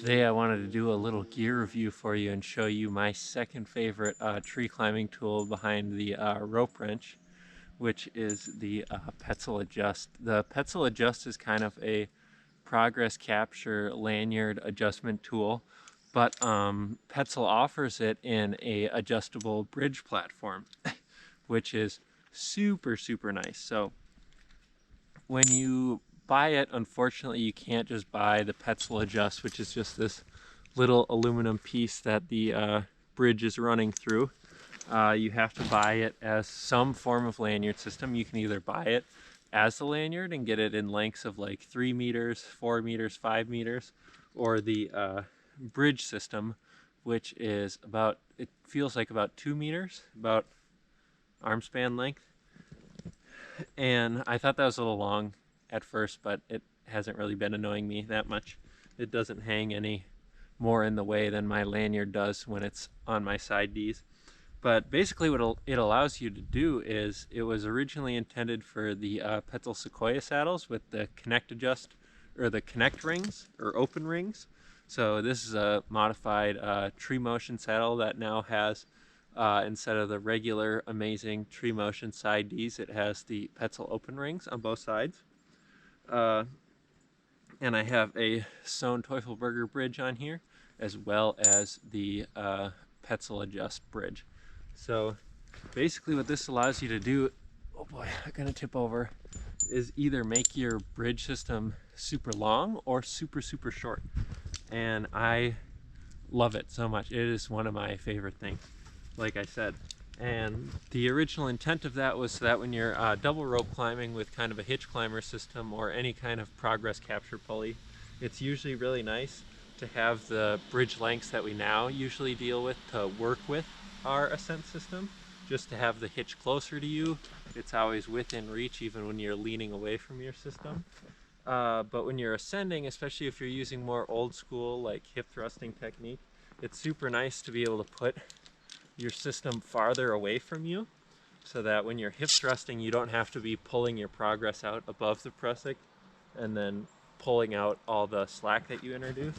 Today I wanted to do a little gear review for you and show you my second favorite tree climbing tool behind the rope wrench, which is the Petzl Adjust. The Petzl Adjust is kind of a progress capture lanyard adjustment tool, but Petzl offers it in a adjustable bridge platform, which is super nice. So when you buy it, unfortunately, you can't just buy the Petzl Adjust, which is just this little aluminum piece that the bridge is running through. You have to buy it as some form of lanyard system. You can either buy it as the lanyard and get it in lengths of like 3 meters, 4 meters, 5 meters, or the bridge system, which is about, it feels like about 2 meters, about arm span length. And I thought that was a little long at first, but it hasn't really been annoying me that much. It doesn't hang any more in the way than my lanyard does when it's on my side Ds. But basically what it allows you to do is, it was originally intended for the Petzl Sequoia saddles with the Connect Adjust, or the Connect rings, or open rings. So this is a modified tree motion saddle that now has, instead of the regular amazing tree motion side Ds, it has the Petzl open rings on both sides. And I have a sewn Teufelberger bridge on here, as well as the Petzl Adjust bridge. So basically what this allows you to do, oh boy, I'm gonna tip over, is either make your bridge system super long or super short. And I love it so much. It is one of my favorite things, like I said. And the original intent of that was so that when you're double rope climbing with kind of a hitch climber system or any kind of progress capture pulley, it's usually really nice to have the bridge lengths that we now usually deal with to work with our ascent system, just to have the hitch closer to you. It's always within reach even when you're leaning away from your system. But when you're ascending, especially if you're using more old school like hip thrusting technique, it's super nice to be able to put your system farther away from you, so that when you're hip thrusting, you don't have to be pulling your progress out above the prussik and then pulling out all the slack that you introduce.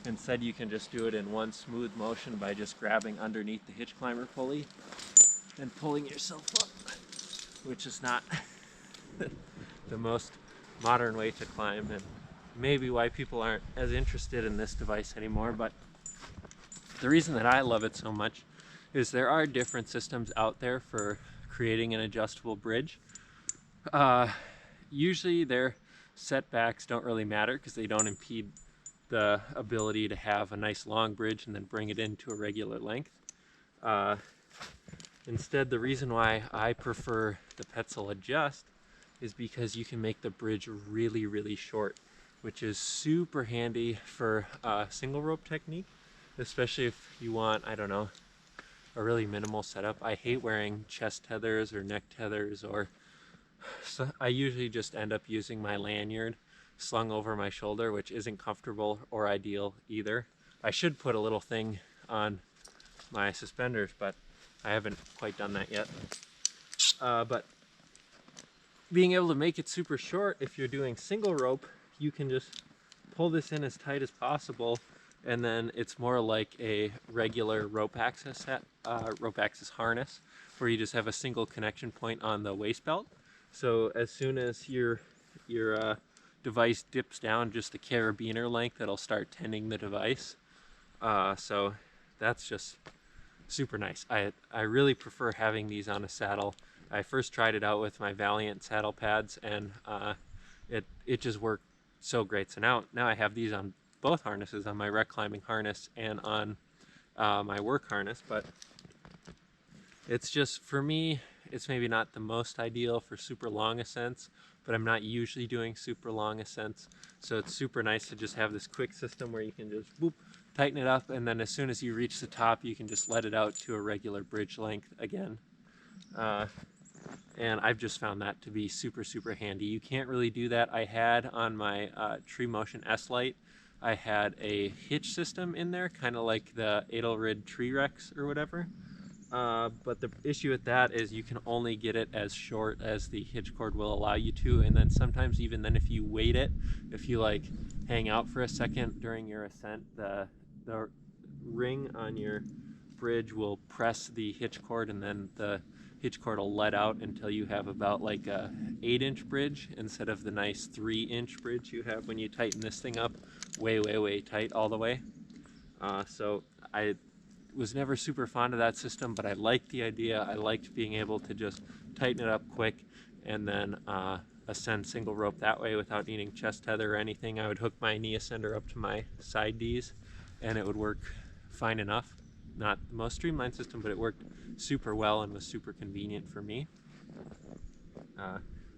Instead, you can just do it in one smooth motion by just grabbing underneath the hitch climber pulley and pulling yourself up, which is not the most modern way to climb, and maybe why people aren't as interested in this device anymore. But the reason that I love it so much is there are different systems out there for creating an adjustable bridge. Usually their setbacks don't really matter because they don't impede the ability to have a nice long bridge and then bring it into a regular length. Instead, the reason why I prefer the Petzl Adjust is because you can make the bridge really short, which is super handy for single rope technique, especially if you want, I don't know, a really minimal setup. I hate wearing chest tethers or neck tethers, or so I usually just end up using my lanyard slung over my shoulder, which isn't comfortable or ideal either. I should put a little thing on my suspenders, but I haven't quite done that yet. But being able to make it super short, if you're doing single rope, you can just pull this in as tight as possible, and then it's more like a regular rope access harness, where you just have a single connection point on the waist belt. So as soon as your device dips down just a carabiner length, it'll start tending the device. So that's just super nice. I really prefer having these on a saddle. I first tried it out with my Valiant saddle pads, and it just worked so great. So now I have these on both harnesses, on my rec climbing harness and on my work harness. But it's just, for me, it's maybe not the most ideal for super long ascents, but I'm not usually doing super long ascents, so it's super nice to just have this quick system where you can just boop, tighten it up, and then as soon as you reach the top, you can just let it out to a regular bridge length again. And I've just found that to be super handy. You can't really do that. I had on my Tree Motion S-Lite, I had a hitch system in there, kind of like the Edelrid Tree Rex or whatever. But the issue with that is you can only get it as short as the hitch cord will allow you to, and then sometimes even then if you weight it, if you like hang out for a second during your ascent, the ring on your bridge will press the hitch cord, and then the hitch cord will let out until you have about like a 8-inch bridge instead of the nice 3-inch bridge you have when you tighten this thing up way tight all the way. So I was never super fond of that system, but I liked the idea. I liked being able to just tighten it up quick and then ascend single rope that way without needing chest tether or anything. I would hook my knee ascender up to my side Ds and it would work fine enough. Not the most streamlined system, but it worked super well and was super convenient for me.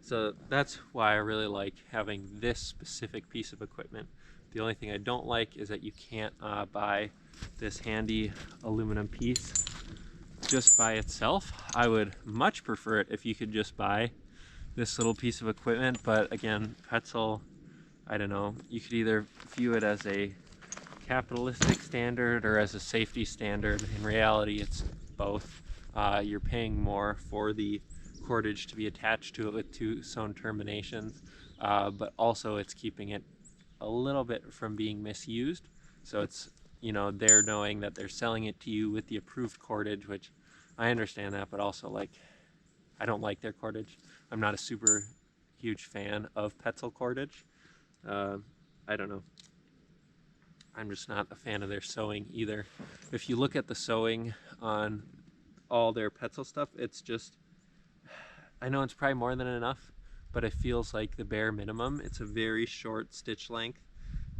So that's why I really like having this specific piece of equipment. The only thing I don't like is that you can't buy this handy aluminum piece just by itself. I would much prefer it if you could just buy this little piece of equipment, but again, Petzl, I don't know, you could either view it as a capitalistic standard or as a safety standard. In reality, it's both. You're paying more for the cordage to be attached to it with 2 sewn terminations, but also it's keeping it a little bit from being misused. So it's, you know, they're knowing that they're selling it to you with the approved cordage, which I understand that, but also like, I don't like their cordage. I'm not a super huge fan of Petzl cordage. I don't know. I'm just not a fan of their sewing either. If you look at the sewing on all their Petzl stuff, it's just, I know it's probably more than enough, but it feels like the bare minimum. It's a very short stitch length,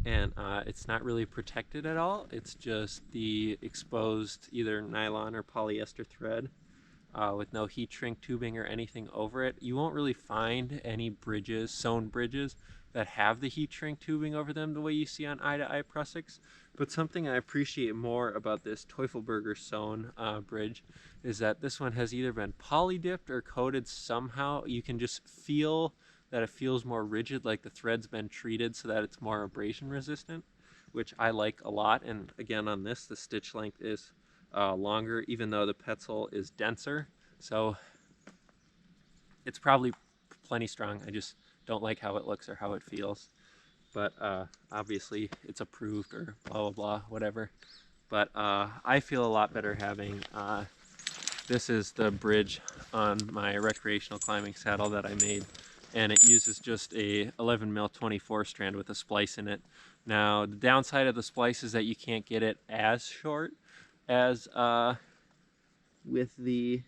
and it's not really protected at all. It's just the exposed either nylon or polyester thread with no heat shrink tubing or anything over it. You won't really find any bridges, sewn bridges, that have the heat shrink tubing over them the way you see on eye-to-eye prussiks. But something I appreciate more about this Teufelberger sewn bridge is that this one has either been poly-dipped or coated somehow. You can just feel that it feels more rigid, like the thread's been treated so that it's more abrasion resistant, which I like a lot. And again, on this, the stitch length is longer, even though the Petzl is denser. So it's probably plenty strong. I just don't like how it looks or how it feels. But obviously it's approved or blah, blah, blah, whatever. But I feel a lot better having, this is the bridge on my recreational climbing saddle that I made. And it uses just a 11 mil 24 strand with a splice in it. Now, the downside of the splice is that you can't get it as short as with the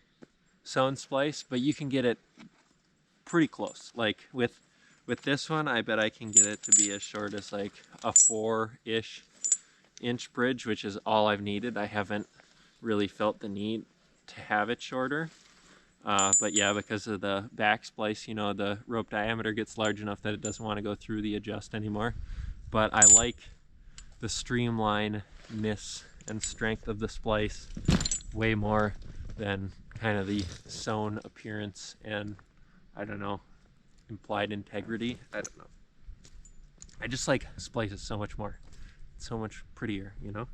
sewn splice, but you can get it pretty close. Like with this one, I bet I can get it to be as short as like a 4-ish inch bridge, which is all I've needed. I haven't really felt the need to have it shorter. But yeah, because of the back splice, you know, the rope diameter gets large enough that it doesn't want to go through the adjust anymore. But I like the streamlinedness and strength of the splice way more than kind of the sewn appearance and, I don't know, implied integrity. I don't know. I just like splices so much more. It's so much prettier, you know?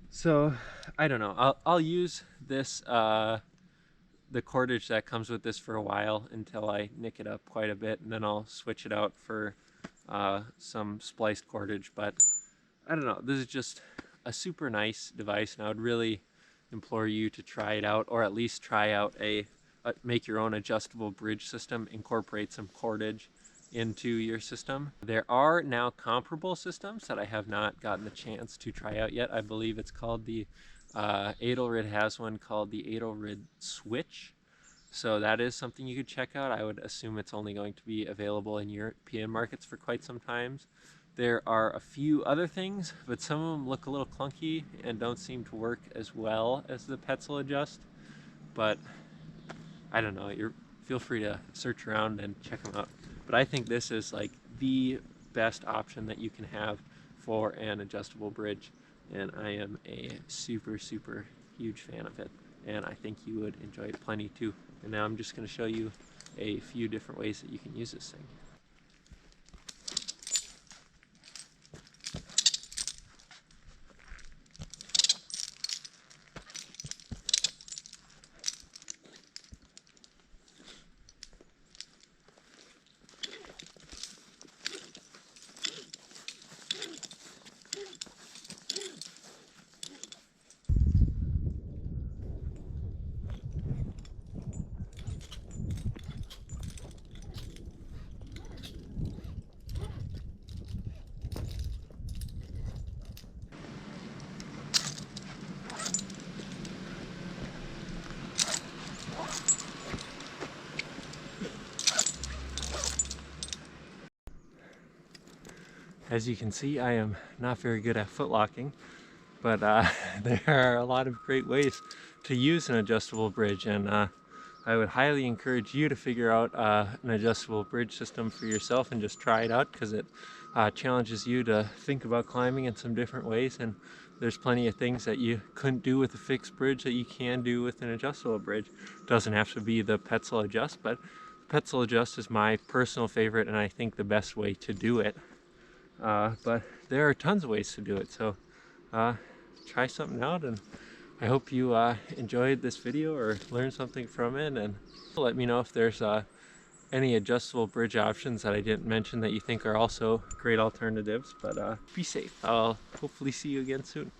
So, I don't know. I'll use this, the cordage that comes with this for a while until I nick it up quite a bit, and then I'll switch it out for some spliced cordage. But I don't know, this is just a super nice device, and I would really implore you to try it out, or at least try out a make your own adjustable bridge system, incorporate some cordage into your system. There are now comparable systems that I have not gotten the chance to try out yet. I believe it's called the Edelrid has one called the Edelrid Switch. So that is something you could check out. I would assume it's only going to be available in European markets for quite some time. There are a few other things, but some of them look a little clunky and don't seem to work as well as the Petzl Adjust. But I don't know, feel free to search around and check them out. But I think this is like the best option that you can have for an adjustable bridge. And I am a super, super huge fan of it. And I think you would enjoy it plenty too. And now I'm just going to show you a few different ways that you can use this thing. As you can see, I am not very good at foot locking, but there are a lot of great ways to use an adjustable bridge, and I would highly encourage you to figure out an adjustable bridge system for yourself and just try it out, because it challenges you to think about climbing in some different ways, and there's plenty of things that you couldn't do with a fixed bridge that you can do with an adjustable bridge. It doesn't have to be the Petzl Adjust, but Petzl Adjust is my personal favorite and I think the best way to do it. But there are tons of ways to do it, so try something out, and I hope you enjoyed this video or learned something from it, and let me know if there's any adjustable bridge options that I didn't mention that you think are also great alternatives. But be safe. I'll hopefully see you again soon.